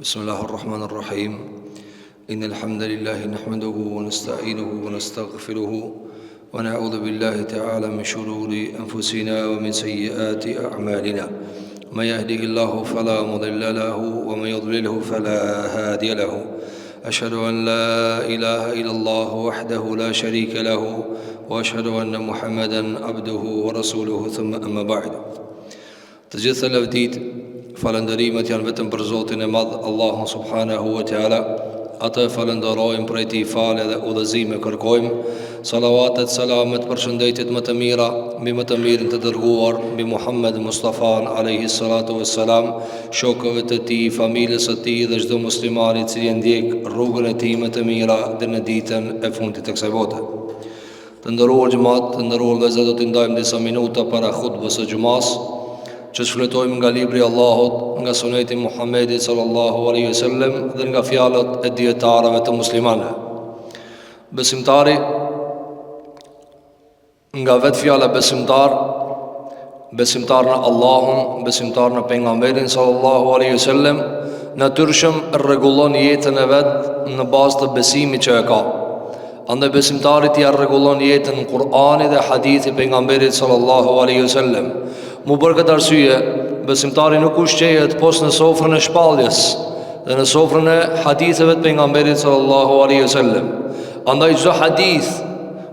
بسم الله الرحمن الرحيم إن الحمد لله نحمده ونستعينه ونستغفره ونعوذ بالله تعالى من شرور أنفسنا ومن سيئات أعمالنا من يهده الله فلا مضل له ومن يضلله فلا هادي له أشهد أن لا إله إلا الله وحده لا شريك له وأشهد أن محمدا عبده ورسوله ثم أما بعد. Të gjitha lavdit, falëndërimet janë vetëm për Zotin e Madh, Allahun subhanahu wa taala. Atë falenderojmë, prej tij falë dhe udhëzime kërkojmë. Salavatet, selamet, përshëndetjet më të mira mbi më të mirin të dërguar, mbi Muhammed Mustafa alayhi salatu wassalam, shokëve të tij, familjes së tij dhe çdo muslimani i cili ndjek rrugën e tij më të mira deri në ditën e fundit të kësaj bote. Të nderuar xhamat, të nderuar vëllezër, do të ndajmë disa minuta para hutbës së xumas, që shfletojmë nga libri i Allahut, nga suneti Muhammedit sallallahu alaihi wasallam dhe nga fjalët e dietarëve të muslimanëve. Besimtari, nga vetë fjala besimtar në Allahun, besimtar në pejgamberin sallallahu alaihi wasallam, natyrshëm rregullon jetën e vet në bazë të besimit që e ka. Andaj besimtarit ja rregullon jetën në Kur'ani dhe hadithi pejgamberit sallallahu alaihi wasallam. Mu për këtë arsye, besimtari nuk ushqehet pos në sofrën e shpalljes dhe në sofrën e haditheve të pejgamberit sallallahu alaihi wasallam. Andaj çdo hadith,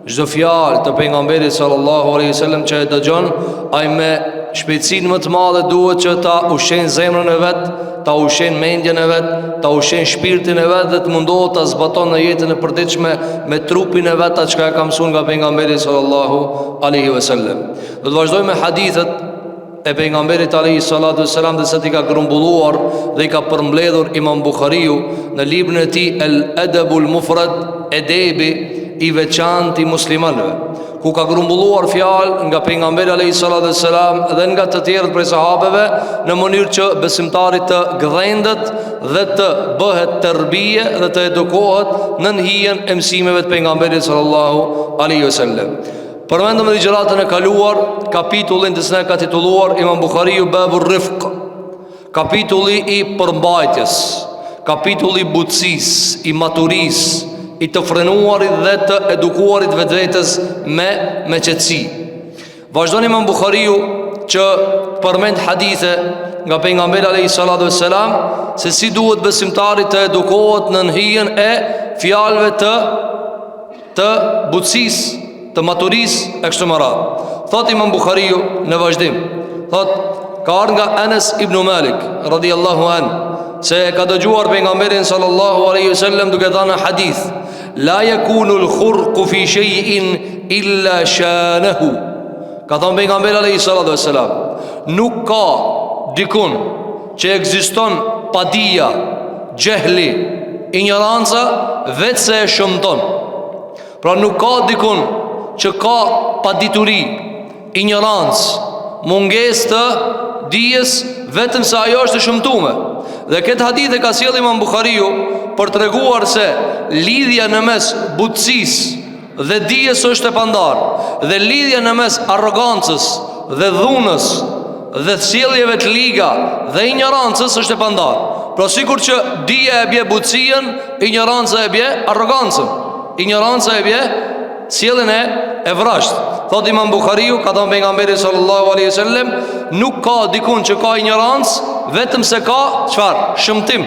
çdo fjalë të pejgamberit sallallahu alaihi wasallam që e dëgjon, ai me shpejtësinë më të madhe duhet që ta ushqen zemrën e vet, ta ushqen mendjen e vet, ta ushqen shpirtin e vet dhe të mundohet ta zbaton në jetën e përditshme me trupin e vet atë çka e ka mësuar nga pejgamberi sallallahu alaihi wasallam. Do të vazhdojmë me hadithet e pejgamberit alayhi salatu wassalam dhe se ti ka grumbulluar dhe i ka përmbledhur Imam Buhariu në librin e tij El Adabul Mufrad, edebi i veçantë i muslimanëve, ku ka grumbulluar fjalë nga pejgamberi alayhi salatu wassalam dhe nga të tjerët prej sahabeve në mënyrë që besimtari të gdhendet dhe të bëhet tërbije dhe të edukohet në hijen e mësimeve të pejgamberit sallallahu alaihi wasallam. Përmendëm në ligjëratën e kaluar kapitullin të së ka titulluar Imam Buhariu Babur Rifq, kapitulli i përmbajtjes, kapitulli i butësisë, i maturisë, i të frenuarit dhe të edukuarit vetvetes me qetësi. Vazhdon Imam Buhariu që përmend hadithe nga pejgamberi alayhi salatu wassalam se si duhet besimtari të edukohet në hijen e fjalëve të butësisë, të maturisë e kështu me radhë. Thot Imam Buhariu në vazhdim, thot ka ardhur nga Anas ibn Malik radhiyallahu an se ka dëgjuar pejgamberin sallallahu alaihi wasallam duke thënë hadith: la yakunu al-khurqu fi shay'in illa shanahu. Ka thënë pejgamberi alaihi salatu wassalam, nuk ka dikun që ekziston padia, jehli, ignoranca vetëse e shëmton. Pra nuk ka dikun që ka padituri, ignorancë, mungesë të dijes, vetëm se ajo është e shëmtuar. Dhe këtë hadith e ka sjellë Imam Buhariu për treguar se lidhja në mes butësisë dhe dijes është e pandarë, dhe lidhja në mes arrogancës dhe dhunës dhe sjelljeve të liga dhe ignorancës është e pandarë. Pra sikur që dija e bie butësinë, ignoranca e bie arrogancën, ignoranca e bie sjelljen e vrasht. Thot Imam Buhariu, ka thënë pejgamberi sallallahu alaihi wasallam, nuk ka dikun që ka ignorancë vetëm se ka çfarë? Shëmtim.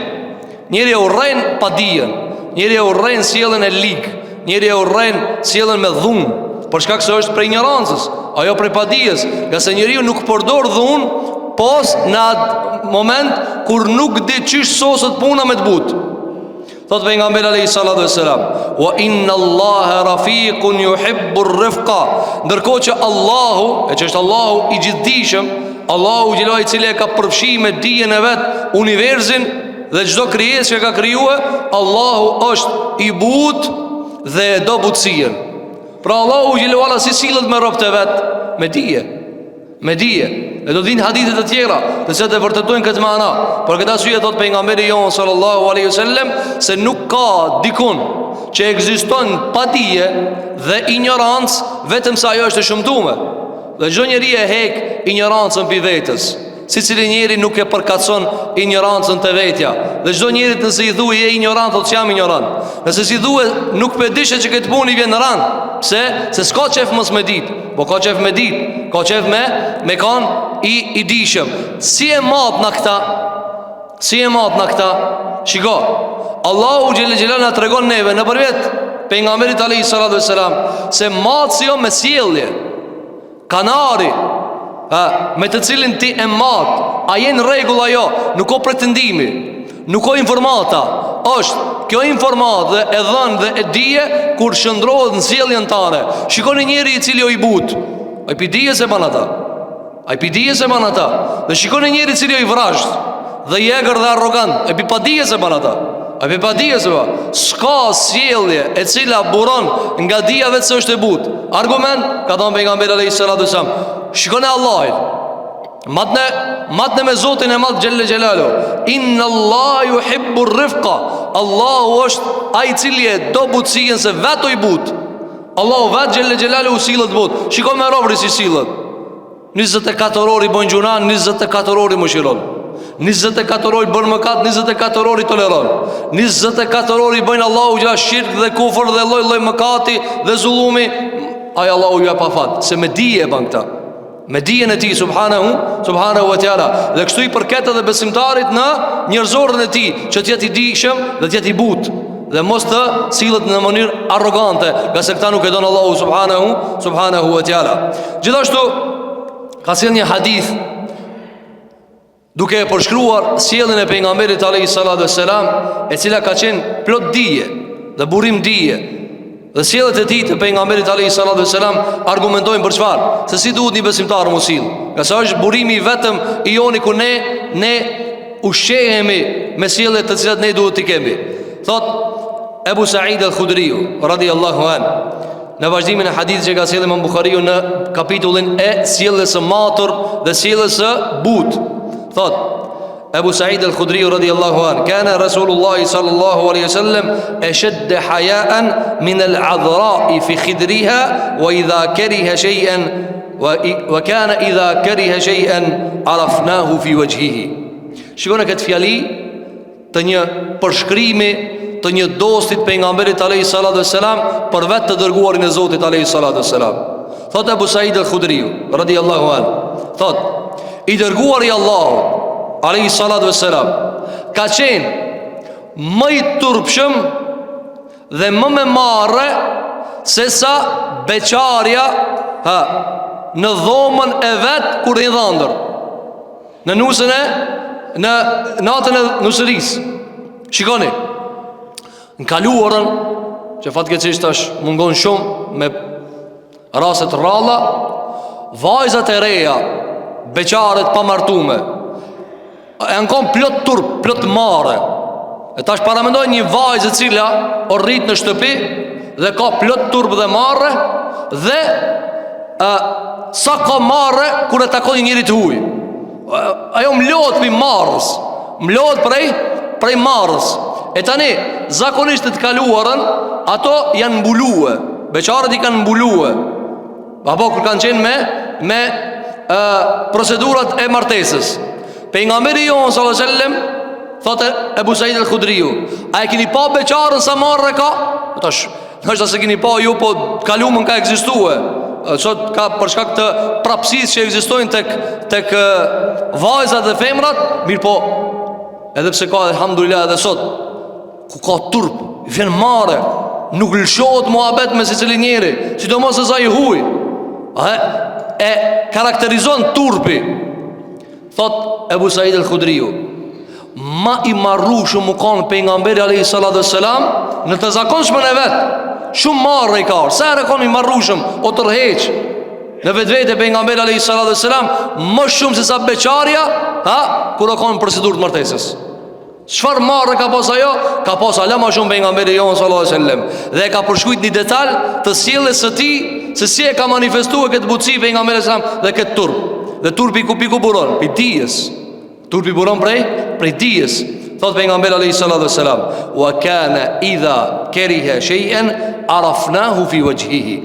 Njëri e urren pa dijen, njëri e urren sjelljen e lig, njëri e urren sjelljen me dhunë, për shkak se është prej ignorancës, ajo prej padijes, nga se njeriu nuk përdor dhunë pos në atë moment kur nuk di çish soset puna me të butë. Thot pejgamberi alayhi salatu wassalam: wa inna Allaha rafiqun yuhibbu ar-rifqa. Ndërkohë që Allahu, e që është Allahu i gjithdijshëm, Allahu i cili e ka përfshi me dijen e vet universin dhe çdo krijesë që ka krijuar, Allahu është i butë dhe e do butësinë. Pra Allahu i si sillet me robët e vet me dije. E do din hadithet të tjera të se të vërtetojnë këtë mana. Por këtë arsye thot pejgamberi jon sallallahu alaihi wasallam se nuk ka dikun që ekziston pa dije dhe ignorancë vetëm sa ajo është e shëmtuar. Dhe çdo njeri e hek ignorancën mbi vetes. Sicili njeri nuk e përkatson ignorancën të vetja. Dhe çdo njeri nëse i thuaj je ignorant, thotë jam ignorant. Nëse si thuaj nuk pe dishe që këtë puni vjen në rand. Pse? Se s'ka qef mos me dit, po ka qef me dit, ka qef me kanë i dishëm. Si e mat në këta? Si e mat në këta? Shiko, Allahu xhelel xhelal na tregon neve nëpërmjet pejgamberit alayhis salatu wassalam se matsi jo me sjellje. Kanari, me të cilin ti e mat, a jenë rregull ajo, nuk ka pretendimi, nuk ka informata. Është kjo informatë dhe e dhënë dhe e dije kur shndrohet në sjelljen tënde. Shikoni njëri i cili o i but, ai pi dije se ban ata. Ai pi dije se ban ata. Dhe shikoni njëri i cili o i vrazh dhe i egër dhe arrogant, ai pi pa dije se ban ata. Ai pi pa dije se ban. S'ka sjellje e cila buron nga dija vetë se është e but. Argument ka thënë pejgamberi alayhis salatu wasallam. Shikoni Allahin. Matne me Zotin e madh xhelle xhelalu. Inna Allah yuhibbu rifqa. Allahu është ai i cili e do butësinë se vetë i but. Allahu vetë xhelle xhelalu u sillet but. Shikoj me robëri si sillet. 24 orë i bën gjuna, 24 orë i mëshiron. 24 orë bën mëkat, 24 orë i toleron. 24 orë i bën Allahu gjë shirk dhe kufër dhe lloj-lloj mëkati dhe zullumi. Ai Allahu ju pa fat, se me dije e bën këtë. Me dijen e tij subhanahu wa taala. Dhe kështu i përket edhe besimtarit në njerëzorën e tij, që të jetë i dijshëm dhe të jetë i butë dhe mos të sillet në mënyrë arrogante, nga se këta nuk e don Allahu subhanahu wa taala. Gjithashtu ka sjellë një hadith duke e përshkruar sjelljen e pejgamberit alayhis salatu wassalam, e cila ka qenë plot dije dhe burim dije. Dhe sjelljet e tij të pejgamberit alayhis salatu wassalam argumentojnë për çfarë? Se si duhet një besimtar mos sill. Nga sa është burimi vetëm i joni ku ne ushqehemi me sjelljet të cilat ne duhet t'i kemi. Thot Ebu Sa'id al-Khudriu radhiyallahu an, në vazhdimin e hadithit që ka sjellë Imam Buhariu në kapitullin e sjelljes së matur dhe sjelljes së butë. Thot Ebu Sa'id al-Khudriu radhiyallahu an, kana Rasulullah sallallahu alaihi wasallam ashadd haya'an min al-'adhra'i fi khidriha wa idha kariha shay'an wa kana idha kariha shay'an arafnahu fi wajhihi. Shikoni këtë fjali të një përshkrimi të një dostit pejgamberit alayhis salatu wassalam për vetë të dërguarin e Zotit alayhis salatu wassalam. Thot Ebu Sa'id al-Khudriu radhiyallahu an, thot i dërguari i Allahut alayhis salatu wassalam ka qenë më i turpshëm dhe më me marrë se sa beqarja në dhomën e vet kur i dhëndër në nusën e në natën e nusërisë. Shikoni, në kaluarën, që fatkeqësisht tash mungon shumë me raste të rralla, vajzat e reja, beqaret pa martume, janë kon plot turp, plot marre. E tash paramendoj një vajzë e cila o rrit në shtëpi dhe ka plot turp dhe marre, dhe sa ka marre kur e takon një njeri të huaj. Ajo mlohet mi marrës, mlohet prej marrës. E tani, zakonisht të kaluarën, ato janë mbulue, beqarët i kanë mbulue, apo kur kanë qenë me procedurat e martesës. Pejgamberi jon sallallahu alaihi wasallam thotë Ebu Sa'id al-Khudriu, a e keni pa beqarën sa marrë ka? Tash, nështë se keni pa ju, po kalumën ka ekzistue. Sot ka për shkak të prapësisë që ekzistojnë tek vajzat dhe femrat, mirë po, edhe pse ka alhamdulillah edhe sot ku ka turp, vjen marrë, nuk lëshohet muhabet me secili njeri, sidomos se sa i huaj. E karakterizon turpi. Thot Ebu Sa'id al-Khudriu, ma i marrushëm u kanë pejgamberi alayhis salatu wassalam në të zakonshmën e vet. Shumë marrë i ka, sa herë kanë i marrushëm o tërheq në vetvete pejgamberi alayhis salatu wassalam, më shumë se sa beqarja, kur o kanë procedurë të martesës. Çfarë marrë ka pas ajo? Ka pas ala më shumë pejgamberi jon sallallahu alaihi wasallam, dhe ka përshkruajt një detaj të sjelljes së tij, se si e ka manifestuar këtë butësi pejgamberi sallallahu alaihi wasallam dhe këtë turp. Dhe turpi ku buron? Prej dijes. Turpi buron prej dijes. Thot pejgamberi alayhis salatu wassalam, wa kana idha kariha shay'an arafnahu fi wajhihi.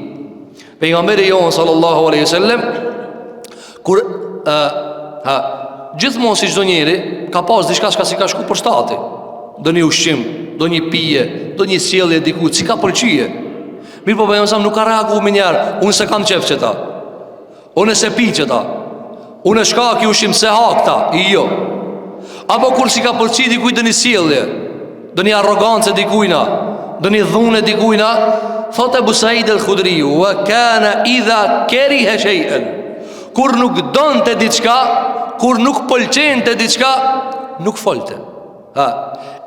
Pejgamberi jon sallallahu alaihi wasallam kur Gjithmonë si çdo njeri ka pas diçka që si ka shku për shtati. Do një ushqim, do një pije, do një sjellje diku, si ka pëlqye. Mirë po bëjmë sa nuk ka reaguar më njëherë. Unë se kam qef çeta. Unë se pi çeta. Unë shka ki ushqim se hakta, jo. Apo kur si ka pëlqy dikujt do një sjellje, do një arrogancë dikujna, do një dhunë dikujna, thot Ebu Said el-Khudri, wa kana idha kariha shay'an. Kur nuk donte diçka, kur nuk pëlqente diçka, nuk folte.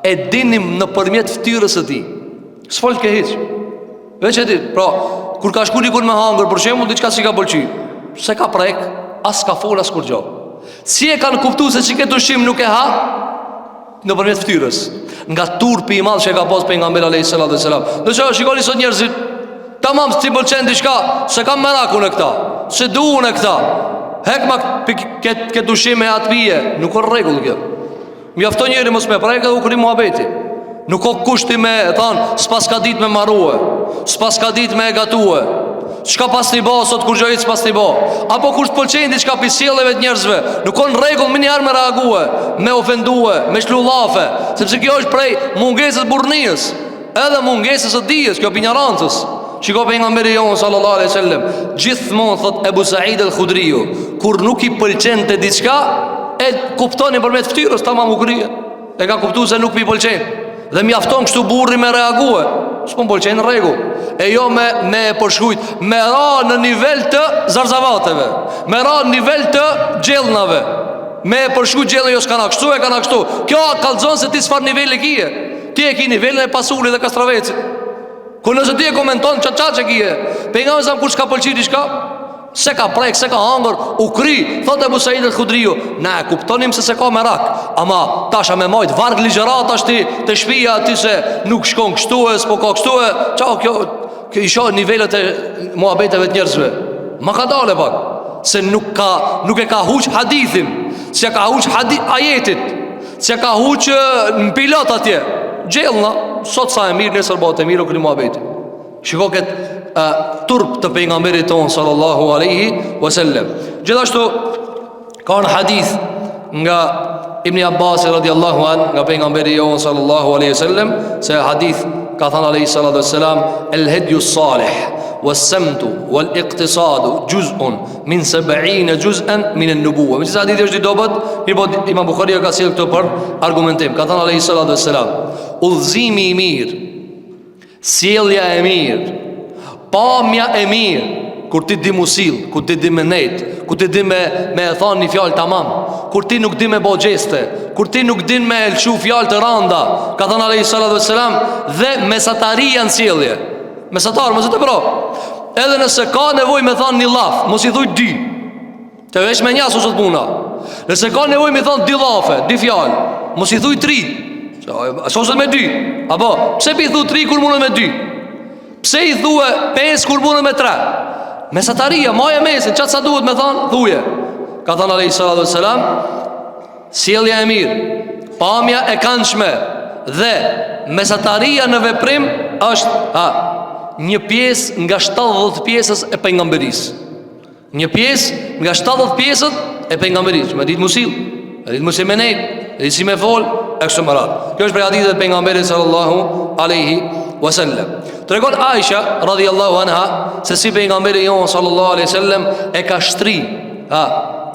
E dinim nëpërmjet fytyrës së tij. S'fol ke hiç. Veç e di, pra, kur ka shku dikun me hangër, për shembull, diçka si ka pëlqy, se ka prek, as ka fol as kur gjë. Si e kanë kuptuar se çike ushqim nuk e ha? Nëpërmjet fytyrës. Nga turpi i madh që ka pas pejgamberi alayhis salam. Do të shikoni sot njerëzit, tamam ti pëlqen diçka, se kam merakun e këta, se duan e këta. Hekma këtë ushqim e atë pije, nuk ka rregull kjo. Mjafton njëri mos me prek edhe u kri muhabeti. Nuk ka kushti me thon, s'pas ka ditë me marrue, s'pas ka ditë me gatue. Çka pas ti bë sot kur gjojit s'pas ti bë. Apo kur të pëlqejnë diçka pi sjelleve të njerëzve, nuk ka rregull më njëherë me reague, me ofendue, me shlullafe, sepse kjo është prej mungesës burrnies, edhe mungesës së dijes, kjo ignorancës. Shiko pejgamberi jon sallallahu alaihi wasallam, gjithmonë thot Ebu Said el-Khudri, kur nuk i pëlqente diçka, e kuptoni përmes fytyrës, tamam u krije. E ka kuptuar se nuk i pëlqen. Dhe mjafton kështu burri me reague. S'po pëlqen në rregull. E jo me përshkujt, me ra në nivel të zarzavateve, me ra në nivel të gjellnave, me përshkujt gjellën, jo s'kana kështu, e kana kështu. Kjo kallzon se ti s'far nivel e kije. Ti e ki nivelin e Pasulit dhe Kastravecit. Ku nëse ti e komenton qa që kije, pejgamberi sa kur s'ka pëlqy diçka, se ka prek, se ka hangër, u kri. Thot Ebu Said el-Khudri, na e kuptonim se ka merak, ama tasha me majt varg ligjërat ashti të shpia ti se nuk shkon kështu e s'po ka kështu e qa kjo i shoh nivelet e muhabeteve të njerëzve. Ma ka dale pak, se nuk e ka huq hadithin, se ka huq ajetit, se ka huq në pilot atje. Gjellna, sot sa e mirë, nesër bëhet e mirë, o këni muhabeti. Shiko këtë turp të pejgamberit ton sallallahu alaihi wasallam. Gjithashtu ka në hadith nga Ibn Abbas radiallahu an, nga pejgamberi jon sallallahu alaihi wasallam, se hadith ka thënë alaihi salatu wassalam, el hedju salih was-samtu wal-iqtisadu juz'un min 70 juz'an min an-nubuwah. Me çfarë hadithi është i dobët, mirë Imam Buhariu ka sjellë këtë për argumentim. Ka thënë alaihi salatu wassalam, udhëzimi i mirë, sjellja e mirë, pamja e mirë, kur ti di musil, kur ti di me nejt, kur ti di me e thonë një fjallë tamam, kur ti nuk di me bo gjeste, kur ti nuk din me elqu fjallë të randa, ka thënë alaihi salatu wassalam, dhe mesataria në sjellje. Mesatar, mos e të pro. Edhe nëse ka nevoj me thonë një laf, mos i thuj di, të vesh me njasu sot puna. Nëse ka nevoj me thonë di lafe, di fjallë, mos i thuj 3, soset me 2. Apo, pse pi thuj 3 kur mune me 2? Pse i thue 5 kur mune me 3? Mesataria, maje mesin, qatë sa duhet me thonë, thuje. Ka thonë alaihi salatu wassalam, sjellja e mirë, pamja e këndshme dhe mesataria në veprim është një pjesë nga 70 pjesës e pejgamberisë. Një pjesë nga 70 pjesët e pejgamberisë. Me ditë musil, me ditë musil me nejt, me ditë si me fol, e kështu me radhë. Kjo është prej haditheve të pejgamberit sallallahu alaihi wasallam. Tregon Aisha radhiyallahu anha se si pejgamberi jon sallallahu alaihi wasallam e ka shtri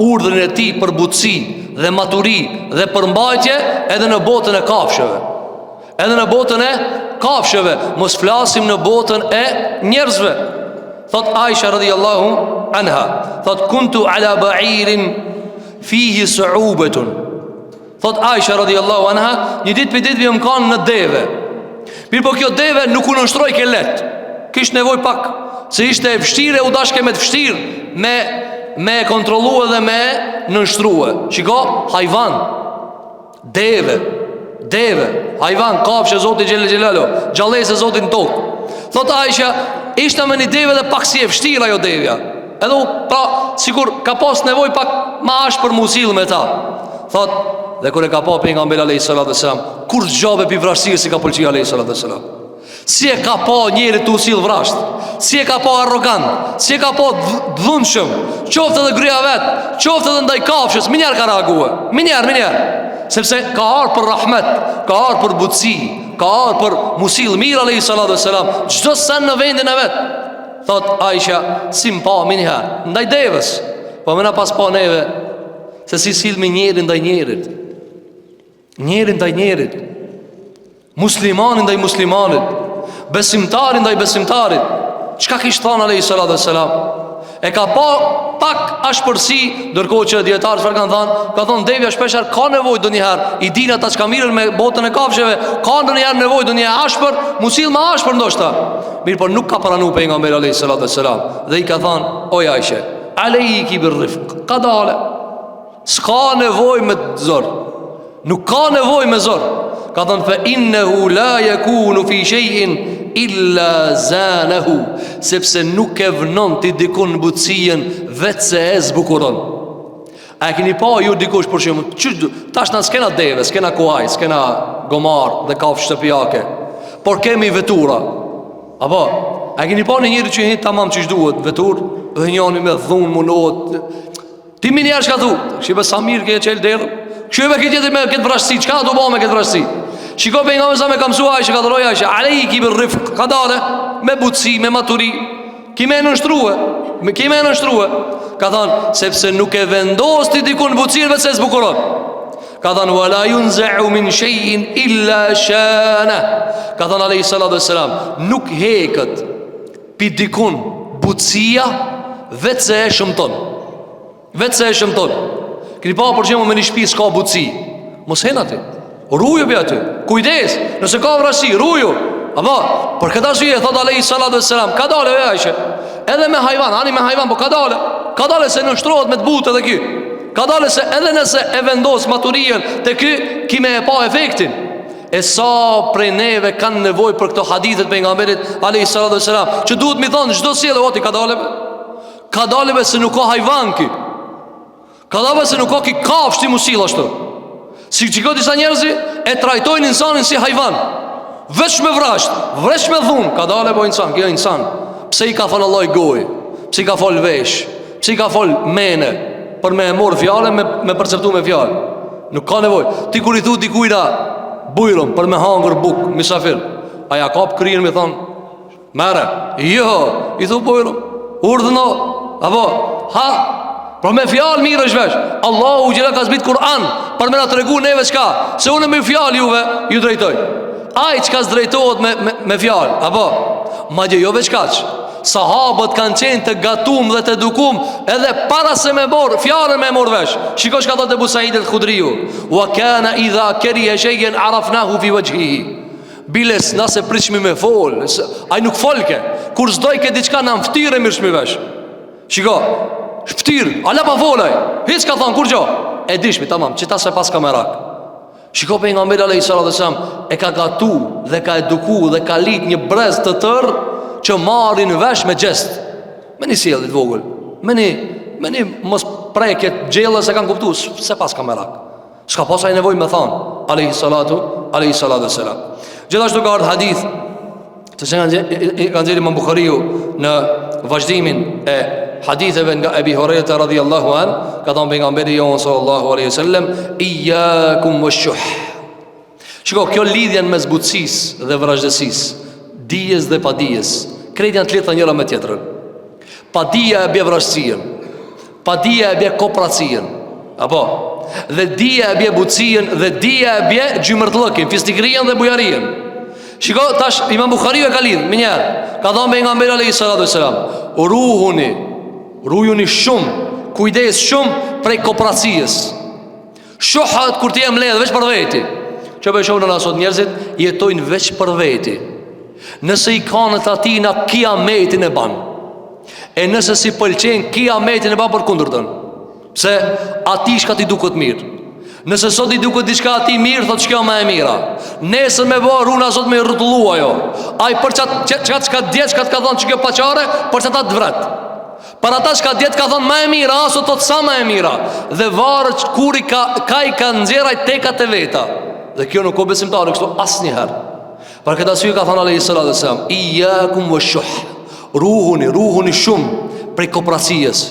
urdhrin e tij për butësi dhe maturi dhe përmbajtje edhe në botën e kafshëve. Edhe në botën e kafshëve, mos flasim në botën e njerëzve. Thot Aisha radhiyallahu anha, thot kuntu ala ba'irin fihi su'ubatun. Thot Aisha radhiyallahu anha, një ditë për ditë më kanë në deve. Mirë po kjo deve nuk u nështroj ke let, kish nevoj pak, se ishte e vështirë, u dashke me të vështirë me kontrolu edhe me nështruhe. Shiko, hajvan, deve, hajvan, kafshë Zoti Gjelle Gjellalo, gjallese Zoti në tokë. Thot Aisha, ishte me një deve dhe pak si e vështira jo devja. Edhe pra, sikur ka pas nevoj pak ma ashtë për musil me ta. Thot, dhe kër e ka pa pejgamberi alayhi salatu wassalam, kur gjabe pi vrasësirë si ka pëlqyer alayhi salatu wassalam. Si e ka pa njeri të usil vrasht, si e ka pa arrogant, si e ka pa dhunshëm, qoftë edhe gryja vet, qoftë edhe ndaj kafshës, minjar ka reague, minjar, sepse ka ardhur për rahmet, ka ardhur për butësi, ka ardhur për musil mirë alayhi salatu wassalam, çdo sen në vendin e vet. Thot Aisha, si më pa minjar ndaj devës, po më na pas pa neve se si silmi njeri ndaj njerit, njeri ndaj njerit, muslimani ndaj muslimanit, besimtari ndaj besimtarit. Çka kishte thënë alayhi salatu wassalam? E ka pa pak ashpërsi, ndërkohë që dietarët çfarë kanë thënë? Ka thënë devja shpeshherë ka nevojë ndonjëherë, i din ata çka mirën me botën e kafshëve, ka ndonjëherë nevojë ndonjëherë ashpër, musil më ashpër ndoshta. Mirë, por nuk ka pranuar pejgamberi alayhi salatu wassalam dhe i ka thënë, o Aisha, alayki birrifq, qadale. S'ka nevojë me zor, nuk ka nevojë me zor. Ka thënë fa innehu la yakunu fi shay'in illa zanahu, sepse nuk e vënon ti dikun në butësien vetë se e zbukuron. A keni pa ju dikush për shembull, tash na s'kena deve, s'kena kuaj, s'kena gomar dhe kafshë shtëpiake, por kemi vetura. Apo, a keni pa në njëri që i tamam çish duhet, vetur, dhe njëri me dhunë munohet. Ti më njerëz ka thu, shibe sa mirë ke çel derë. Shibe ke tjetër me këtë vrasësi, çka do bëj me këtë vrasësi? Shiko pejgamberi sa me ka mësua Aisha, ka dhëroj Aisha, alayki birrifq, ka dale me butësi, me maturi, kime e nështrua. Ka thënë, sepse nuk e vendos ti dikun butësirë vetë se zbukuron. Ka thënë, wala yunza'u min shay'in illa shana. Ka thënë alayhi salatu wassalam, nuk heket pi dikun butësia vetë se e shëmton. Vetë se e shëmton. Keni pa për shembull me një shtëpi s'ka butësi, mos hen aty. Ruju bja ty, kujdes, nëse ka vrasi, ruju. Apo, për këtë arsye thot alayhi salatu wassalam, ka dale e Aisha, edhe me hajvan, ani me hajvan, po ka dale se nështrohet me të butë edhe ky. Ka dale se edhe nëse e vendos maturien të ky, kime e pa efektin. E sa prej neve kanë nevojë për këto hadithet pejgamberit alayhi salatu wassalam, që duhet mi thonë çdo sjellë oti ka daleve se nuk ka hajvan ky. Ka daleve se nuk ka ki kafsh ti musil ashtu. Si që disa njerëzi e trajtojnë insanin si hajvan, veç me vrasht, veç me dhun. Ka dale po insan, kjo insan, pse i ka fol Allah i goj, pse i ka fol vesh, pse i ka fol mene, për me e morë fjale, me perceptu me fjale. Nuk ka nevoj. Ti kur i thu dikujna bujrëm për me hangër buk, misafir, aja kap kryin me thonë, mere, jo, i thu bujrëm, urdhëno, apo, ha, por me fjalë mirë është vesh. Allahu gjela ka zbrit Kur'an për me na tregu neve çka, se unë me fjalë juve ju drejtoj. Ai çka s'drejtohet me fjalë, apo madje jo veç kaç. Sahabët kanë qenë të gatum dhe të edukum edhe para se me morë fjalën me morë vesh. Shikosh ka thotë Abu Said al-Khudriu, wa kana idha kariha shay'an arafnahu fi wajhihi. Biles nëse prishmi me fol, ai nuk folke. Kur s'doj ke diçka na mftire mirë vesh. Shiko, shpëtir, ala pa volaj, hiç ka thonë kur gjo. E dishmi, tamam, që ta se pas ka merak. Shiko pejgamberi alayhi salatu wasallam e ka gatu dhe ka eduku dhe ka lit një brez të tërë që marrin vesh me gjest. Me një sjellje të vogël. Me një mos preket gjellë se kanë kuptuar se pas ka merak. S'ka pasaj nevojë me thonë alayhi salatu wasalam. Gjithashtu ka ardhur hadith të kanë nxjerrë Imam Buhariu në vazhdimin e haditheve nga Ebi Hurajra radhiyallahu an, ka thënë pejgamberi jon sallallahu alaihi wasallam, iyyakum wash-shuh. Shiko, kjo lidhje mes butësisë dhe vrazhdësisë, dijes dhe padijes, krejt janë të lidhura njëra me tjetrën. Padia e bie vrasësinë, padia e bie kooperacinë, apo dhe dia e bie butësinë dhe dia e bie gjymërtllëkin, fisnikrinë dhe bujarinë. Shiko, tash Imam Buhariu e ka lidh me njëherë. Ka thënë pejgamberi alayhi salatu wasalam, rujuni shumë, kujdes shumë prej kooperacijës. Shohat kur ti e mbledh veç për veti. Që për shohën asot njerëzit jetojnë veç për veti. Nëse i kanë të atina kiametin e ban, e nëse si pëlqen kiametin e ban për kundërtën, se ati shka ti duket mirë. Nëse sot i duket diçka ati mirë, thot shkjo më e mira. Nesër me bërë runa sot me rrëtullu ajo. Ai për çka djetë shka të ka thonë që kjo paqare, për që ta të vret. Për ata shka djetë ka thonë më e mira, aso thot sa më e mira. Dhe varë kur i ka nxjeraj tekat e veta. Dhe kjo nuk o besimtarë kështu asnjëherë. Për këtë arsye ka thënë alayhi salatu wasalam, iyyakum wash-shuh, ruhuni shumë prej kooperacias,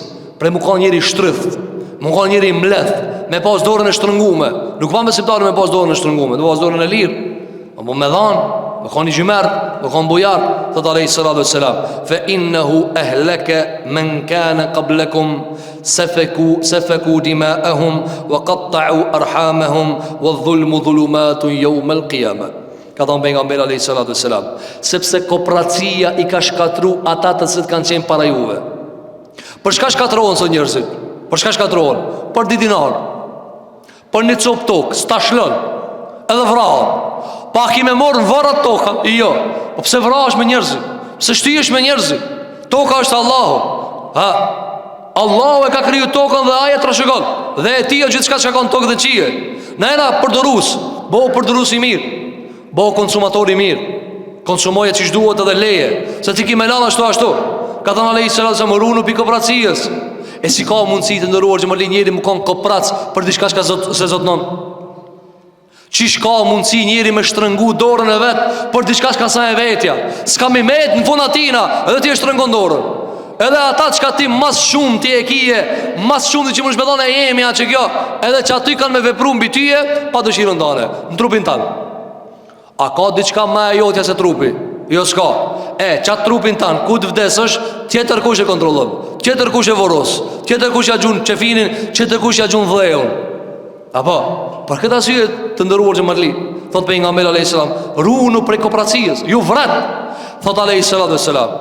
prej më ka njëri shtryth, më ka njëri mledh, me pas dorën e shtrëngume. Nuk pa besimtarë me pas dorën e shtrëngume, do pas dorën e lirë. Apo me dhanë, me ka një gjymert, me ka bujar, thot alayhi salatu wassalam, fa innahu ahlaka man kana qablakum safaku dima'ahum wa qatta'u arhamahum wa dhulmu dhulumatun yawm al-qiyamah. Ka thënë pejgamberi alayhi salatu wassalam, sepse kooperacia i ka shkatru ata të cilët kanë qenë para juve. Për çka shkatrohen sot njerëzit? Për çka shkatrohen? Për dinar, për një copë tokë, s'ta shlon, edhe vrahën. Pa ki me morë në varat toka? Jo. Po pse vrahesh me njerëzit? Pse shtyhesh me njerëzit? Toka është Allahu. Ha? Allahu e ka kriju tokën dhe aje trashëgon. Dhe e ti o gjithçka që ka në tokë dhe qije. Në ena përdorus, bëhu përdorus i mirë, bëhu konsumator i mirë, konsumoje që shduhet edhe leje, se ti ki me lanë ashtu. Ka thënë alayhi salatu wasallam, runu pi kooperacias. E si ka mundësi të ndëruar që më li njeri më konë kooperac për diçka shka se zotnon? Qish ka mundësi njeri me shtrëngu dorën e vetë për diçka shka sa e vetja? S'ka mi met në funatina edhe ti e shtrëngon dorën. Edhe ata qka ti mas shumë ti e kije, mas shumë që më shmedon e jemi a që kjo, edhe që aty kanë me vepru mbi tyje, pa dëshirën tane, në trupin tanë. A ka diçka ma e jotja se trupi? Jo s'ka. Qatë trupin tanë, ku të vdesësh, tjetër kush e kontrollon, tjetër kush e voros, tjetër kush ja gjun qefinin, tjetër kush ja gjun vleun. Apo, për këtë arsye të ndëruar xhamatli, thot pejgamberi alayhis salam, ruhuni prej kooperacias, ju vret. Thot alayhis salam,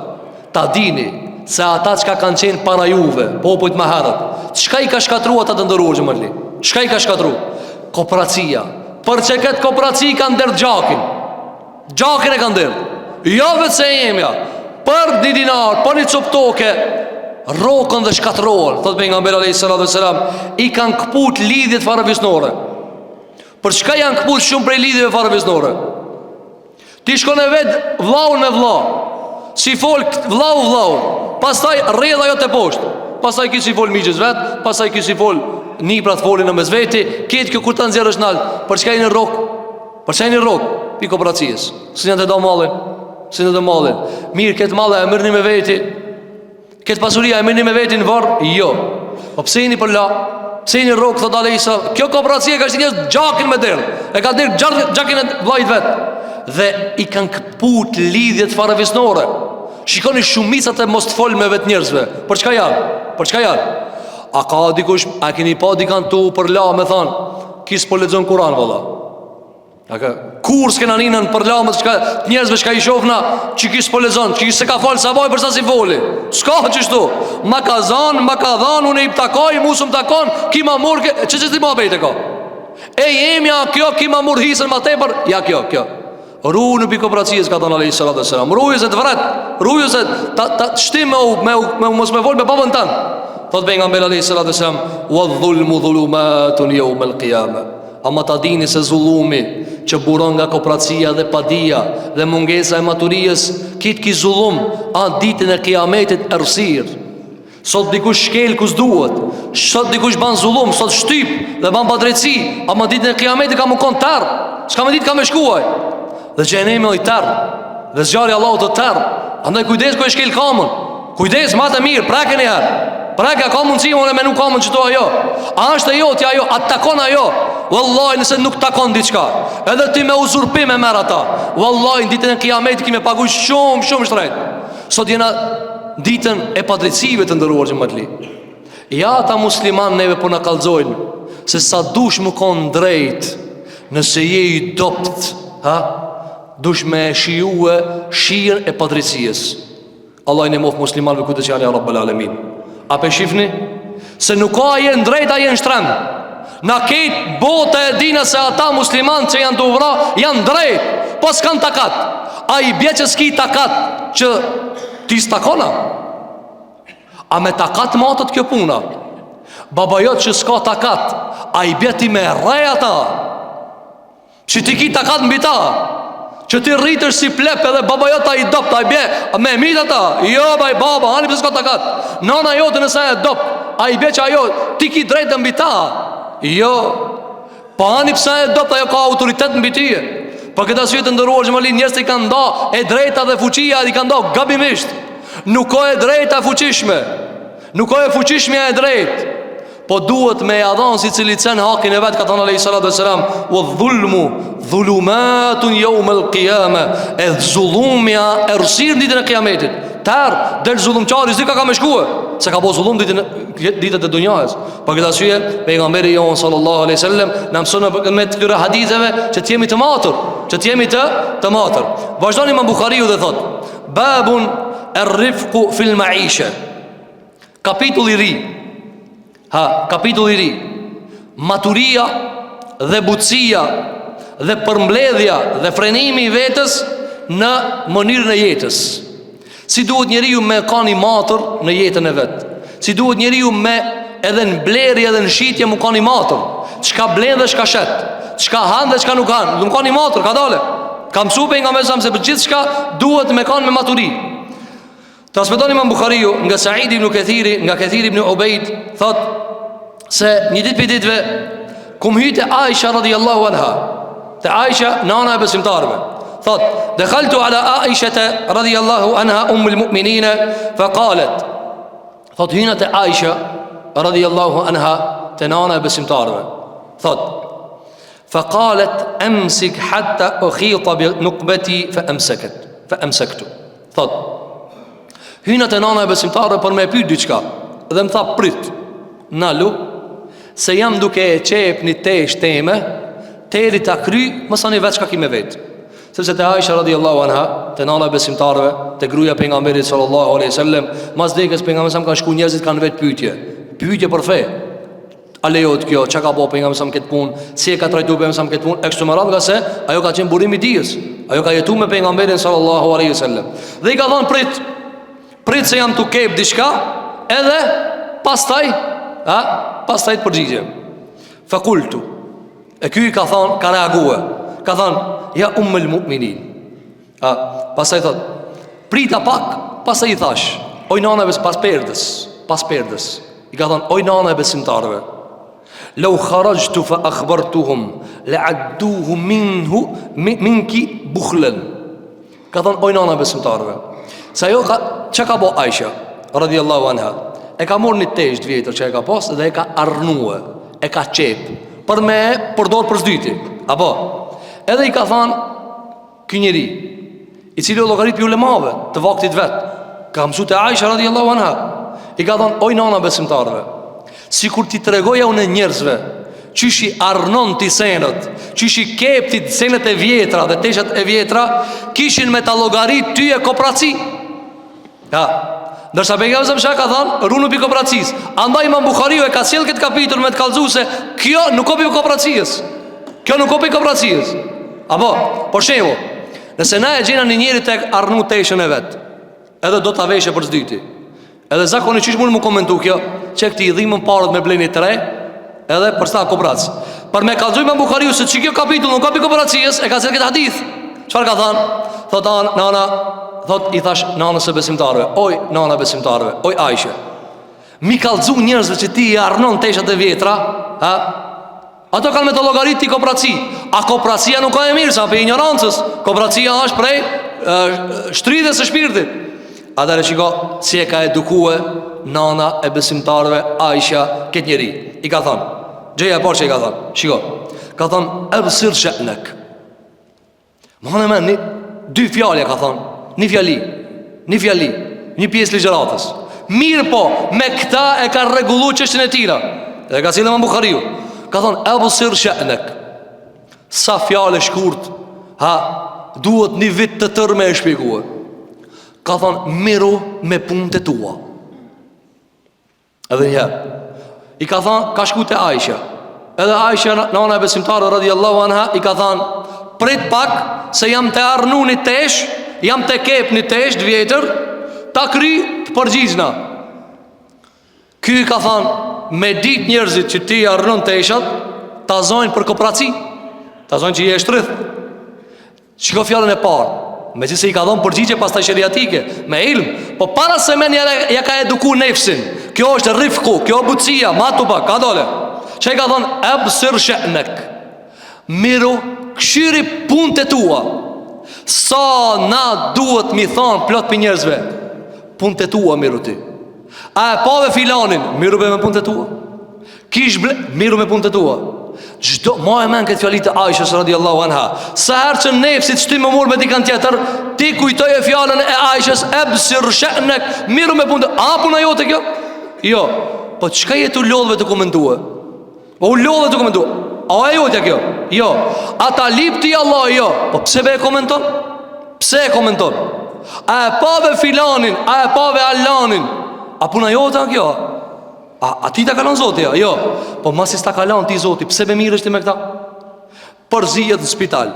ta dini se ata çka kanë qenë para juve, popujt më herët, çka i ka shkatruar ata të ndëruar xhamatli? Çka i ka shkatruar? Kooperacia. Për çka këtë kooperaci kanë ndër gjakin. Gjakin e kanë ndër. Jo vetë se jemja, për një dinar, për një copë toke, rokën dhe shkatrohen. Thot pejgamberi alayhis salam, i kanë kput lidhjet farefisnore. Për çka janë kput shumë prej lidhjeve farefisnore? Ti shkon e vet vllaun me vllau, si fol vllau, pastaj rrjedh ajo te poshtë, pastaj ky si fol miqës vet, pastaj ky si fol niprat folin në mes veti, ketë kjo kur ta nxjerrësh nalt. Për çka jeni rrok? Për çka jeni rrok? Pi kooperacias. Si janë të do mallin? Si në të mallin? Mirë, këtë mallë e merrni me veti. Këtë pasuria e merrni me veti në varr? Jo. Po pse jeni për la? Pse jeni rrok? Thot alayhis salam. Kjo kooperacia ka shtinjes gjakin me derë. E ka derë gjakin e vllait vet. Dhe i kanë kput lidhjet farefisnore. Shikoni shumicat e mos të fol me vet njerëzve. Për çka janë? Për çka janë? A ka dikush, a keni pa dikan tu për la me thon, kis po lexon Kur'an valla. Kur s'kena ninën për lamët njerëzve shka i shofna që kis po lexon, që kis se ka falë sabaj përsa si foli. S'ka qështu. Ma ka zan, ma ka dhan, unë i ptakoj, musëm takon, ki ma mur, që ti ma bejt e ka? E jemja kjo, ki ma mur hisën ma tepër, ja kjo. Ruju në pi kooperacijes, ka thënë alayhis salam. Ruju se të vret, ruju se ta shtim me mos me vol me babën tanë. Thot pejgamberi alayhis salam, wa dhulmu dhulumatun yawm al-qiyamah. Ama ta dini se zullumi që buron nga kooperacia dhe padia dhe mungesa e maturijës, kitë ki zullum, a ditën e kiametit errësir. Sot dikush shkel kus duhet, sot dikush ban zullum, sot shtyp dhe ban padrejtësi, ama ditën e kiametit ka më konë tërë, s'ka me ditë ka me shkuaj. Dhe xhenemi oj tërë, dhe zjarri Allahut të tërë. Andaj kujdes ku e shkel kamën, kujdes ma të mirë, preke një herë. Preke ka mundësi më me nuk kamën qëto ajo. A është e jotja ajo, a të takon ajo. Wallahi nëse nuk takon diçka, edhe ti me uzurpim e merr ata, wallahi në ditën e kiametit ki me pagu shumë shtrejt. Sot jena ditën e padrejtësive të ndëruar xhamatli. Ja ata musliman neve po na kallzojnë se sa dush më kon drejt, nëse je i dopt, dush me shijue shijen e padrejtësisë. Allah i ne mof muslimanëve ku të qali ya Rabbal Alamin. A pe shifni se nuk ka aje në drejt, aje në shtrem. Na ketë bote e dina se ata musliman që janë të uvra janë drejt, po s'kan takat. A i bje që s'ki takat që ti s'takona. A me takat matët kjo puna. Babajot që s'ka takat, a i bje ti me rej ata, që ti ki takat mbi ta, që ti rritësh si plep edhe babajot a i dopt, a i bje me mit ata. Jo baj baba, hani pëse s'ka takat. Nana jote nësa e dopt, a i bje që ajo ti ki drejt mbi ta. Jo, pa hani pësa e dopt, ajo ka autoritet mbi tyje. Për këtë arsye të nderuar xhamalin, njerëzit i kanë nda e drejta dhe fuqia i kanë nda gabimisht. Nuk ka e drejta fuqishme. Nuk ka e fuqishmja e drejtë. Po duhet me ja dhon si cili cen hakin e vet, ka thënë alayhi salatu wassalam, "Wa dhulmu dhulumatun yawm al-qiyamah." E zullumja errësir ditën e kiametit. Tar del zullumçari s'di ka me shkuë, se ka bo zullum ditët e dunjës. Për këtë arsye pejgamberi jon sallallahu alaihi wasallam na mëson me këtyre haditheve që të jemi të matur, të matur. Vazhdon Imam Buhariu dhe thot: "Babun ar-rifqu fil ma'isha." Kapitulli i ri. Kapitulli i ri. Maturia dhe butësia dhe përmbledhja dhe frenimi i vetës në mënyrën e jetës. Si duhet njeriu me kanë i matur në jetën e vet. Si duhet njeriu me edhe në blerje edhe në shitje mu kanë i matur. Çka blen dhe çka shet, çka han dhe çka nuk han. Nuk kanë i matur, ka dale. Ka mësuar pejgamberi se për gjithçka duhet me kanë me maturi. Transmeton Imam Buhariu nga Said ibn Kathiri, nga Kathir ibn Ubayd, thot se një ditë për ditëve kum hyte Aisha radhiyallahu anha. Te Aisha nana e besimtarëve. Thot: "Dakhaltu ala Aisha radhiyallahu anha ummul mu'minin fa qalet." Thot hyna te Aisha radhiyallahu anha te nana e besimtarëve. Thot: "Fa qalet amsik hatta ukhita bi nuqbati fa amsaktu." Thot hyna te nana e besimtarëve për me pyet diçka dhe më tha prit. Nalu se jam duke e qep një tesh teme teri ta kry mësani veç ka kime vetë. Sepse te Aisha radhiyallahu anha, te nana e besimtarëve, te gruaja e pejgamberit sallallahu alaihi wasallam, mas dekës pejgamberi sa kanë shku njerëzit kanë vetë pyetje për fe. A lejohet kjo? Çka ka bëu pejgamberi sa këtë punë? Si e ka trajtuar pejgamberi sa këtë punë? Ekstremal nga se ajo ka qenë burimi i dijes. Ajo ka jetuar me pejgamberin sallallahu alaihi wasallam. Dhe i ka thënë prit se jam tu kep diçka, edhe pastaj të përgjigjem. Fakultu. E ky ka thonë, ka reagua. Ka thonë: "Ja ummul mu'minin." Pastaj thot: "Prita pak." Pastaj i thash: "Oj nana e pas perdës." I ka thonë: "Oj nana e besimtarëve, law kharajtu fa akhbartuhum la'adduhu minki bukhlan." Ka thonë: "Oj nana e besimtarëve." Sa jo çka ka bo Aisha radhiyallahu anha, e ka morë një tesh të vjetër që e ka pas dhe e ka arnue, e ka qep për me përdor për zdyti. Apo edhe i ka thanë ky njeri i cili o llogarit për ulemave të vaktit vet, ka mësu të Aisha radhiyallahu anha, i ka thanë: "Oj nana besimtarëve, sikur ti tregoja unë njerëzve qyshi arnon ti senët, qyshi kep ti senët e vjetra dhe teshat e vjetra, kishin me ta llogarit ty e kopraci." Ndërsa pejgamberi sa ka thënë runu pi kopracis. Andaj Imam Buhariu e ka sjell këtë kapitull me të kallëzuar se kjo nuk ka pi kopracis. Kjo nuk ka pi kopracis. Apo, për shembull, nëse na e gjena një njeri tek arnu teshën e vet, edhe do ta veshë për zdyti. Edhe zakonisht çish mund më komentu kjo, çe këti i dhimën parët me bleni 3, edhe për sa koprac. Për me kallëzuar Imam Buhariu se ç'i kjo kapitull nuk ka pi kopracis, e ka sjell këtë hadith. Çfarë ka thënë? Thotë nana, thot i thash nanës e besimtarëve: "Oj nana e besimtarëve, oj Aisha, mi kallëzu njerëzve që ti i arnon teshat e vjetra, ato kanë me të llogarit ti kopraci. A kopracia nuk ka e mirë sa për ignorancës. Kopracia është prej shtridhjes së shpirtit." Atëherë shiko si e ka edukue nana e besimtarëve Aisha këtë njeri. I ka thënë, gjeja parë që i ka thënë, shiko, ka thënë: "Absir sha'nak." Mëne me dy fjalë ka thënë. Një fjali, një pjesë ligjëratës. Mirë po, me këta e ka rregulluar çështën e tira. Dhe ka thënë Imam Buhariu, ka thonë: "Absir sha'nak." Sa fjalë shkurt, duhet një vit të tërë me e shpjeguar. Ka thonë: "Miru me punët e tua." Edhe një i ka thonë, ka shku te Aisha. Edhe Aisha, nana e besimtarë radhiyallahu anha, i ka thonë: "Prit pak se jam të arnu një tesh, jam të kep një tesh të vjetër, ta kry të përgjizna." Ky ka thonë: "Me dit njerëzit që ti arnon teshat, ta zojnë për kopraci, ta zojnë që i e shtrith." Shiko fjallën e parë, me që se i ka dhonë përgjigje pas të shëriatike, me ilm, po para se men ja ka eduku nefsin. Kjo është rifku, kjo butësia, matu pak, ka dole. Që i ka thonë: "Absir sha'nak." Miru këshyri punët e tua. Sa na duhet mi thonë plot për njerëzve, punët e tua miru ti. A e pave filanin, miru be me punët e tua. Kish ble, miru me punët e tua. Gjdo, ma e men këtë fjallit e Aishës radiallahu anha. Sa herë që nefësit shty me mor me dikan tjetër, ti kujtoj e fjallën e Aishës, ebsir shenek, miru me punët. A puna jote kjo? Jo. Po qka jetu lodhve të komentue? Po u lodhve të komentue? A e jotja kjo? Jo. A ta lip ti Allah? Jo. Po pse be e komenton? Pse e komenton? A e pave filanin? A e pave Allanin? A puna jote a kjo? A ti ta kalon Zoti? Jo. Po masis ta kalon ti Zoti, pse be mirë është ti me këta? Përzijet në spital,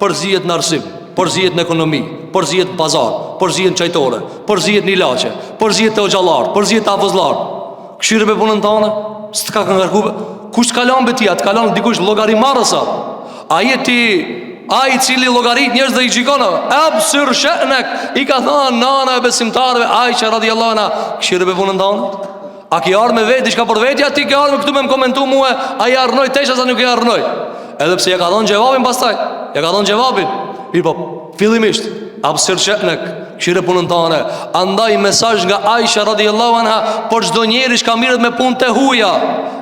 përzijet në arsim, përzijet në ekonomi, përzijet në pazar, përzijet në qajtore, përzijet në ilaçe, përzijet të ogjallar, përzijet të afëzlar. Këshyre me punën tane? Së të ka këngarkube? Kush të kalon betia? Të kalon dikush logari marësa? A jeti a i cili logarit njerëz dhe i gjikona? Ebsir shenek, i ka thonë nana e besimtarve Aisha radiallahu anha, këshyre me punën tane? A ki arë me vetë, ishka për vetja, ti ki arë me këtu me më komentu muhe, a i arënoj, tesha sa nuk i arënoj. Edhe pse ja ka thonë gjevabin pastaj, ja ka thonë gjevabin. Mirë po, fillimisht, absir shenek, këshire punën tane. Andaj mesazh nga Aisha radiallahu anha, por çdo njeri shka mirët me punë të huja.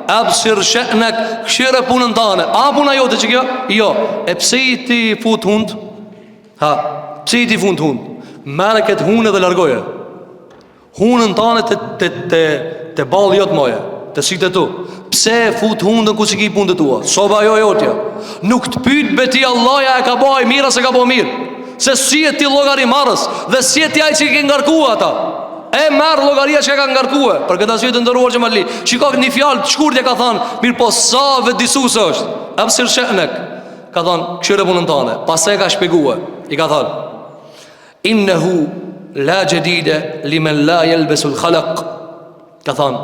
Absir shenek, këshire punën tane. A puna jote që kjo? Jo. E pse i ti fut hund? Ha, pse i ti fut hund? Mere këtë hunë dhe largoje. Hunën tane të balë jotë moje, të sitë tu. Pse fut hundën ku që ki punë të tua? Soba jo jotja. Nuk të pytë beti Allaja e ka baj mira se ka bo mirë. Se si e ti logari marës, dhe si e ti ajë që i ke ngarkua ata. E merë logaria që ka ngarkua. Për këtë asyje të ndëruar që më li. Shikok një fjallë të shkurtje ka thanë, mirë po sa vëdisusë është. Ebsir shenek, ka thanë, këshire punën tane. Pas e ka shpegua, i ka thanë, innehu la gjedide limen la jelbesul khalak. Ka thonë,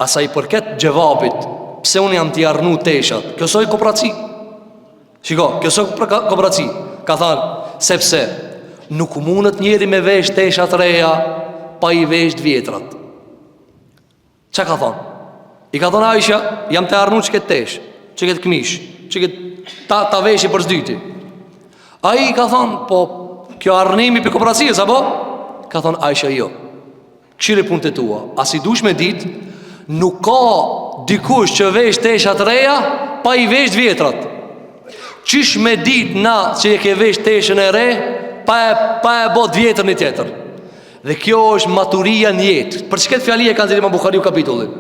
asaj përket gjevabit, pse unë jam t'i arnu teshat, kjo soj kooperaci. Shiko, kjo soj kooperaci. Ka thonë, sepse nuk mundet njeri me vesh teshat reja pa i vesh vjetrat. Qa ka thonë? I ka thonë Aisha, jam t'i arnu që këtë tesh, që këtë këmish, që këtë ta veshi për zdyti. A i ka thonë, po kjo arnimi për kooperacijës, apo? Ka thonë Aisha, jo. Këshire punë të tua. As i dush me dit, nuk ka dikush që vesh teshat reja pa i vesh vjetrat. Qish me dit na që e ke vesh teshën e re pa e bot vjetër një tjetër. Dhe kjo është maturia në jetë. Për që këtë fjali e kanë zirima Bukhariu kapitullin?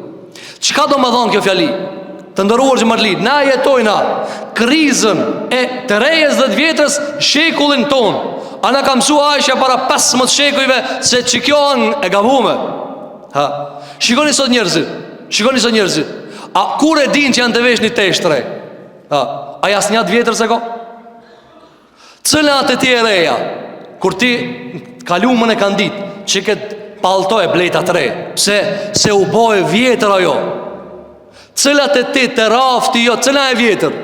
Qka do më thonë kjo fjali? Të ndëruar që më të lidë, na jetojna krizën e të rejes dhe të vjetës shekullin tonë. A na ka mësua Aisha para 15 shekujve se që kjo e gabume. Ha. Shikoni sot njerëzit. A kur e din që janë të vesh një tesh të rej? Ha. A jas njët vjetër se ko? Cële atë ti e reja? Kur ti kalumën e kanë dit që këtë paltoj e blejta të rej, se u boj vjetër ajo. Cële atë ti të rafti jo, cële e vjetër?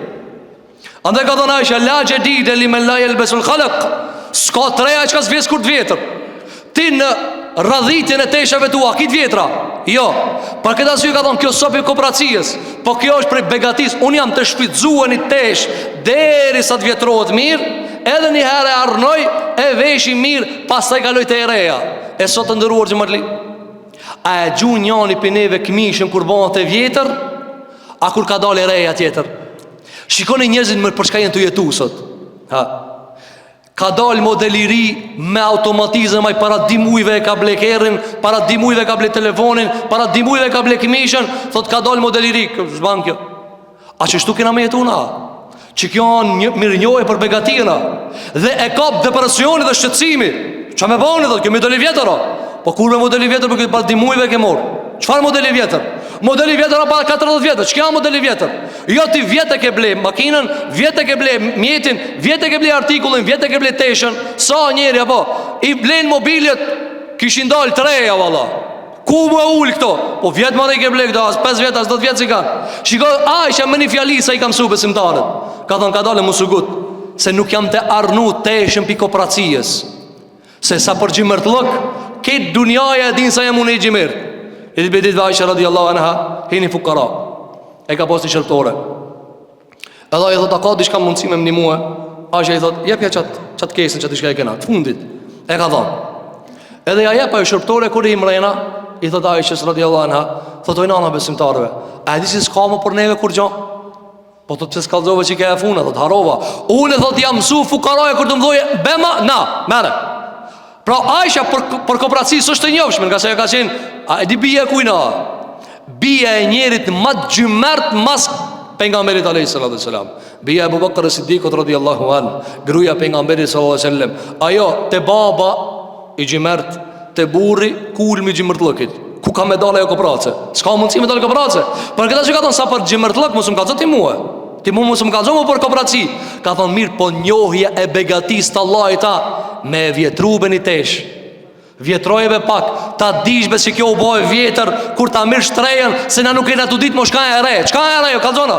Andë ka thonë Aisha, la gjedide li men la jelbesul khalak. Ska të reja që ka s'vjes kur të vjetër. Ti në radhitin e teshave tua, kitë vjetra? Jo. Për këtë asyë ka thonë, kjo sopi kooperacijës, po kjo është prej begatis. Unë jam të shpizua një tesh deri sa të vjetrohet mirë, edhe një herë e arnoj e veshi mirë, pas të i kaloj të e reja. E sot të ndëruar që më të li, a e gju njani për neve këmishën kur bëhat e vjetër, a kur ka dal e reja tjetër? Shikoni njerëzit më përshka jenë të jetu sot. Ha. Ka dal modeli ri me automatizëm, ai para 2 mujve e ka ble kerrin, para 2 mujve ka ble telefonin, para 2 mujve ka ble këmishën, thot ka dal modeli ri, zban kjo. A që shtu kena me jetu na? Që kjo një mirënjohje për begatina dhe e kap depresioni dhe shqetësimi. Qa me bani dhe, kjo modeli vjetër o? Po kur me modeli vjetër për këtë para 2 mujve ke morë? Qfar modeli vjetër? Modeli vjetër a para 40 vjetër. Që kja modeli vjetër? Jo ti vjetë ke ble makinën, vjetë ke ble mjetin, vjetë ke ble artikullin, vjetë ke ble teshen. Sa njeri apo i blen mobiljet, kishin dal 3 valla. Ku më ullë këto? Po vjetë më dhe i ke ble këto, as 5 vjetë, as 10 vjetë si kanë. Shiko, Aisha me një fjali sa i kam su besimtarët. Ka thonë, ka dale musugut, se nuk jam të arnu teshen pi kooperacijës. Se sa për gjimër të lëk, këtë dunjaja e din sa jam unë e gjimër. E të bedit vë Aisha radiallahu anha, hini fukara. E ka posti shërptore. Edhe ai thot, a ka diçka mundësi me ndihmue? Aisha i thot, jepja çat kesën çat diçka e kena. Të fundit e ka dhënë. Edhe ja jep ajo shërptore kur i mrena, i thot Aishës radhiyallahu anha, thotë nana besimtarëve, a di se s'ka më për neve kur gjë? Po thotë se s'kallzove që ka e funa, thotë harova. Unë thotë jam mësu fukaraja kur të më thoje bema, na, merre. Pra Aisha për kooperaci s'është e njohshme, nga se ka qenë, a e di bia kujna? Bia e njerit më të gjymert mas pejgamberit alayhis salam. Bia Abu Bakr as-Siddiq radhiyallahu anhu, gruaja pejgamberit sallallahu alaihi wasallam. Ajo te baba i gjymert, te burri kulmi i gjymërtllëkit. Ku ka me dalë ajo kooperace? S'ka mundësi me dalë kooperace. Për këtë që ka thonë sa për gjymërtllëk mos më ka thotë ti mua. Ti mos më ka thonë për kooperaci. Ka thonë mirë, po njohja e begatis të Allahit ta me vjetruben i tesh. Vjetrojeve pak, ta dishbe që kjo u bojë vjetër, kur ta mirë shtrejen, se na nuk e na tu ditë mo shka e re. Qka e re jo, kalzona?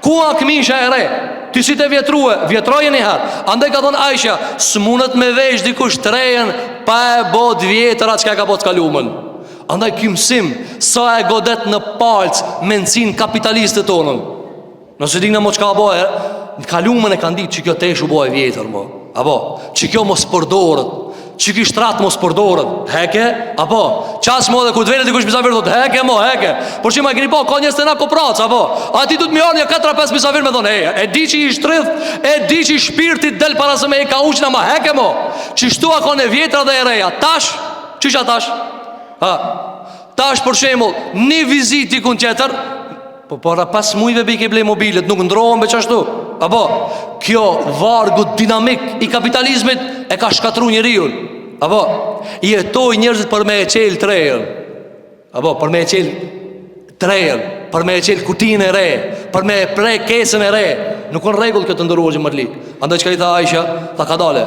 Ku a këmisha e re? Ty si te vjetroje një herë. Andaj ka thonë Aisha, s'munët me vesh dikush shtrejen, pa e bod vjetër atë qka ka bod s'kalumën. Andaj kymësim, sa e godet në palcë mencin kapitalistët tonën. Nëse digna mo qka bojë, në kalumën e kanë ditë që kjo tesh u bojë vjetër mo. Apo, që kjo mos përdorët, që kjo shtratë mos përdorët. Heke, apo, qas mo dhe ku të vene dikush misafir thot, heke mo, heke. Por që ma e keni po, ka njës të na kopracë, apo. A ti du të mi arë një 4-5 misafir me thonë, e di që i shtrith, e di që i shpirtit del para se me i ka uqna ma, heke mo. Që shtu a kone vjetra dhe e reja, tash, që që tash? Tash për shembull, një vizit ikun tjetër, po para 5 mujve bi ke blej mobilet, nuk ndrohen be qashtu. Apo, kjo vargu dinamik i kapitalizmit e ka shkatru njeriu. Apo, jetoj njerëzit për me e qel trejen. Apo, për me e qel trejen, për me e qel kutin e re, për me e prej kesën e re. Nuk në regull këtë ndëruar që mërli. Andaj që ka i tha Aisha, tha ka dale,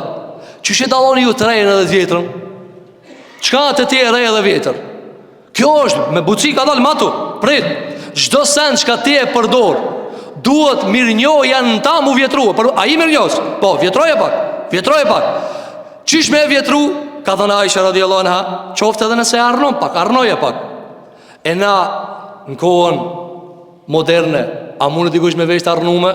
që shi daloni ju trejen edhe vjetërën? Qka të ti e re edhe vjetër? Kjo është, me buci ka dalë matu, prit. Gjdo sen që ka ti e përdor, duhet mirë njohë janë në ta mu vjetru. A i mirë njohës? Po, vjetroje pak. Qish me vjetru? Ka thënë Aisha radhiyallahu anha, qofte edhe nëse arnon pak, arnoje pak. E na në kohën moderne, a mund të dikush me vesh të arnume?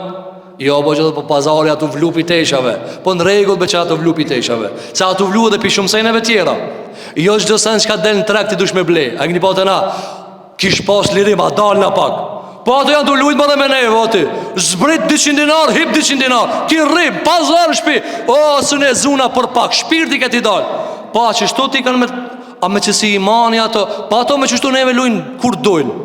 Jo, po që dhe po pazari atu vlupi teshave. Po në regull be që atu vlupi teshave. Që atu vlu edhe pi shumësejneve tjera. Jo çdo sen që ka del në trek ti dush me ble. A këni po të na, kish pas lirim, a dal na pak. Po ato janë të lujt më dhe me neve, ati. Zbrit 200 dinar, hip 200 dinar. Ki rrim, pazar në shpi. O, së ne zuna për pak, shpirti këti dal. Pa, që shtu ti kanë me, a me që si imani ato. Pa ato me që shtu neve lujnë kur dojnë.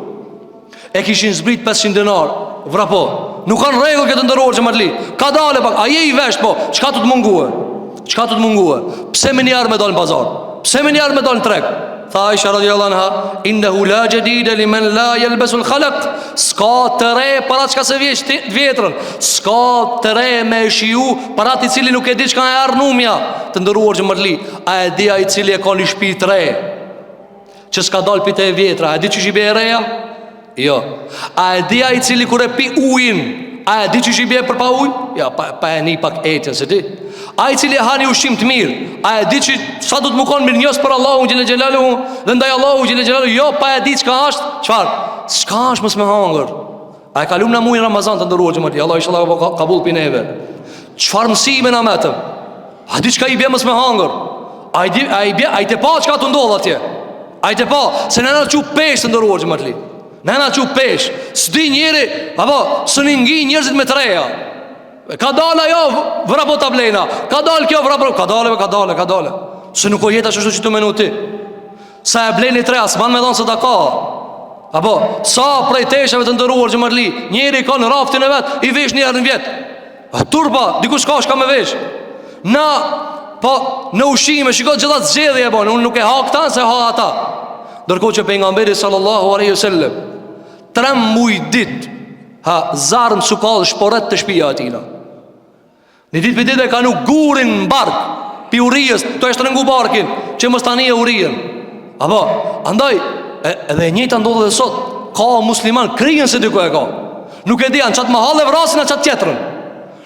E kishin zbrit 500 dinar, vrapo. Nuk kanë regull këtë ndërorë që marli. Ka dale pak, a je i vesht po. Qka të të mungue? Pse me njerë me dalë në pazar? Pse me njerë me dalë në trek? Tha Aisha radhiyallahu anha, innehu la jadida liman la yalbasul khalaq. Ska të re para çka se vjetrën. Ska të re me shiu para ti cili nuk e di çka e arnumja. Të ndëruar që mërli, a e di ai cili e ka një shtëpi të re, që s'ka dalë pite e vjetra, a e di që shibe e reja? Jo. A e di ai cili kur e pi ujin, a e di që shibe për pa uj? Ja, pa e një pak etjen, se di. A i cili e hani ushqim të mirë, a e di që sa du të më konë mirë njës për Allahu gjile gjelalu dhe ndaj Allahu gjile gjelalu? Jo, pa e di qka është. Qfar? Qka është mës me hangër? A e kalum në mujnë Ramazan të ndëruar që më ti, Allah isha Allah kabul për neve. Qfar mësime në metëm? A di qka i bje mës me hangër? A i te pa qka të ndodhë atje? A i te pa, se në në që pesh të ndëruar që më ti. Në në që pesh, s'di njeri, apo, së një ngi njerëzit me të reja. Ka dala jo, vrapo tablena. Ka dal kjo, vrapo, ka dale. Se nuk o jeta që që të menu ti. Sa e bleni tre, asman me dhonë se ta ka. Apo, sa prej teshave të ndëruar që mërli, njeri ka në raftin e vetë, i vesh njerë në vjetë. Turpa, dikush ka shka me vesh. Na, po, në ushime, shikot gjithat zxedhe e bojnë, unë nuk e ha këta, se ha ata. Dërko që pejgamberi sallallahu alaihi wasallam 3 muj dit, zarmë sukall shporet të shpia atina. Një dit për dit e ka nuk gurin në bark, pi urijës, të eshtë rëngu barkin, që më stani e urijën. Apo, andaj, edhe njëta ndodhë dhe sot, ka musliman, kryen se diko e ka. Nuk e di janë qatë mahal e vrasin a qatë tjetërën.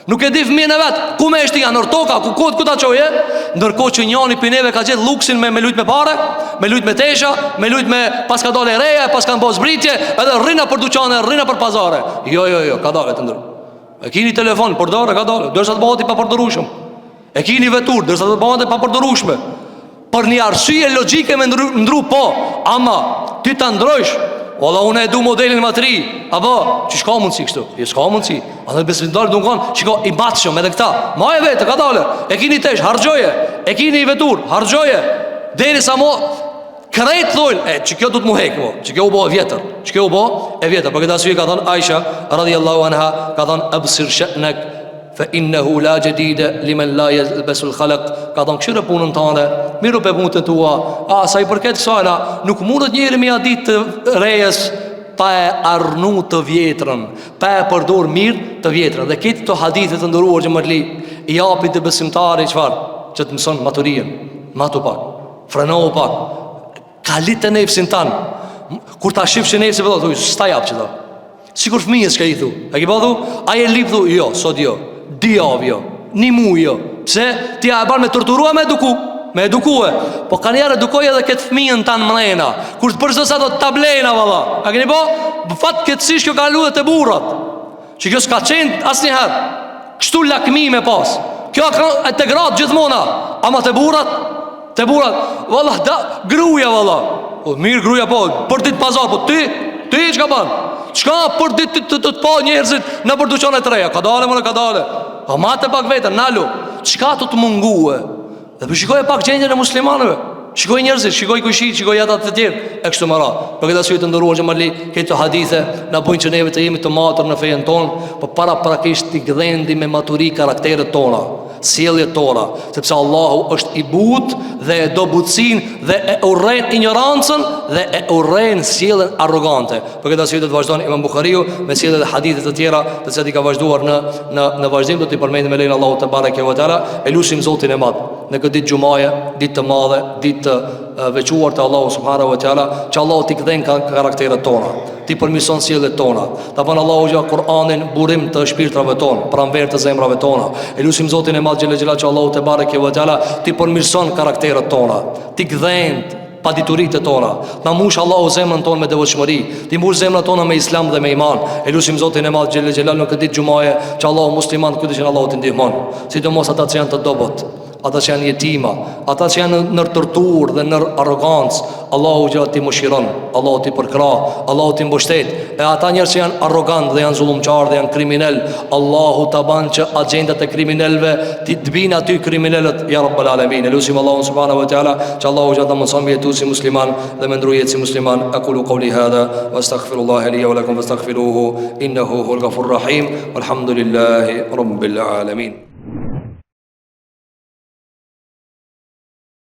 Nuk e di fëmijën e vetë, ku me eshti janë, nërtoka, ku ta qoje. Ndërko që njani për neve ka gjithë luksin me lujt me pare, me lujt me tesha, me lujt me pas ka dole reja, pas ka në bos britje, edhe rrina për duqane, rrina për pazare. Jo, ka dole të ndërë. E kini telefon, përdore, ka dalë, dërsa të bëhet i papërdorueshëm. E kini vetur, dërsa të bëhet i papërdorueshme. Për një arsye logjike me ndru po, ama ti ta ndrojsh, valla unë e du modelin më të ri, apo që s'ka mundsi kështu. Jo s'ka mundsi. Atë besimtar do të thonë, shiko i batshëm edhe këta. Ma e vetë ka dalë. E kini tesh, harxhoje. E kini vetur, harxhoje. Derisa mo krejt thojnë, që kjo du të mu hekë, që kjo u bo e vjetër, që kjo u bo e vjetër. Për këtë arsye ka thonë Aisha radhiyallahu anha, ka thonë absir sha'nak fa innahu la jadida liman la yalbasul khalaq. Ka thonë këshire punën tënde, miru pe punët tua. Sa i përket kësajna, nuk mundet njëri me ja ditë të rejes pa e arnu të vjetrën, pa e përdor mirë të vjetrën. Dhe këtë të hadithet të ndëruar që më të li, i japit të besimtari që të mëson maturien, matu pak, frenohu pak, kalit të nefësin tanë. Kur ta shifë që nefësin për thuj, s'ta japë që ta. Sikur fëmijës ka i thu. E ki pa thu, aje lip thu, jo, sot jo, di javë jo, një mu jo. Pse ti a e banë me torturua me eduku, me edukue. Po ka njerë edukoj edhe këtë fëmijën tanë mlena. Kur të përshdo sa do të tablena valla. A keni po? Fatë këtësish kjo ka luet e burat. Që kjo s'ka qenë asë njëherë. Kështu lakmi me pas. Kjo e të gratë gjithmona. Ama të burat, valla, gruja valla. Po, mirë gruja po, për ditë pazar, po ti që ka banë? Qka për ditë të pa njerëzit në përduqon e treja? Ka dale, mëne, ka dale. Pa mate pak vetër, nalu. Qka të mungue? Dhe për shikoj e pak gjendjen e muslimanëve. Shikoj njerëzit, shikoj kushit, shikoj jatat të tjerë. E kështu më ra. Për këtë arsye të ndëruar që marli, këtë hadithe na bujnë që neve të jemi të matur në fejen tonë, por para prakisht të gdhendi me maturi karakteret tona, sjelljet tona, sepse Allahu është i butë dhe e do butësinë dhe e urren ignorancën dhe e urren sjelljen arrogante. Për këtë arsye do të vazhdon Imam Buhariu me sjelljet e hadithe të tjera, të cilat i ka vazhduar në vazhdim, do t'i përmendim me lein Allahu te bareke ve teala. Elusim Zotin e Madh në këtë ditë xumaje, ditë të madhe, ditë të veçuar të Allahu subhanahu wa taala, që Allahu t'i kthen karakteret tona, t'i përmirëson sjelljet tona, ta bën Allahu që Kur'anin burim të shpirtrave tonë, pranver të zemrave tona. Elusim Zotin e Madh xhelal që Allahu te bareke ve teala t'i përmirëson karakteret tona, t'i kthen pa dituritë tona, na mush Allahu zemrën tonë me devotshmëri, ti mush zemrën tonë me islam dhe me iman. Elusim Zotin e Madh xhelal në këtë ditë xumaje që Allahu musliman këtë që Allahu t'i ndihmon, sidomos ata që janë të dobët, ata që janë jetima, ata që janë në torturë dhe në arrogancë. Allahu që ti mëshiron, Allahu ti përkra, Allahu ti mbështet. E ata njerëz që janë arrogant dhe janë zullumçar dhe janë kriminal, Allahu ta ban që agjendat e kriminalëve ti të binë aty kriminalët, ya rabbal alamin. Elusim Allahu subhanahu wa taala që Allahu që ta mëson me jetu si musliman dhe me ndrujet si musliman. Aqulu qawli hadha wastaghfirullaha li wa lakum fastaghfiruhu innahu huwal ghafurur rahim. Walhamdulillahi rabbil alamin.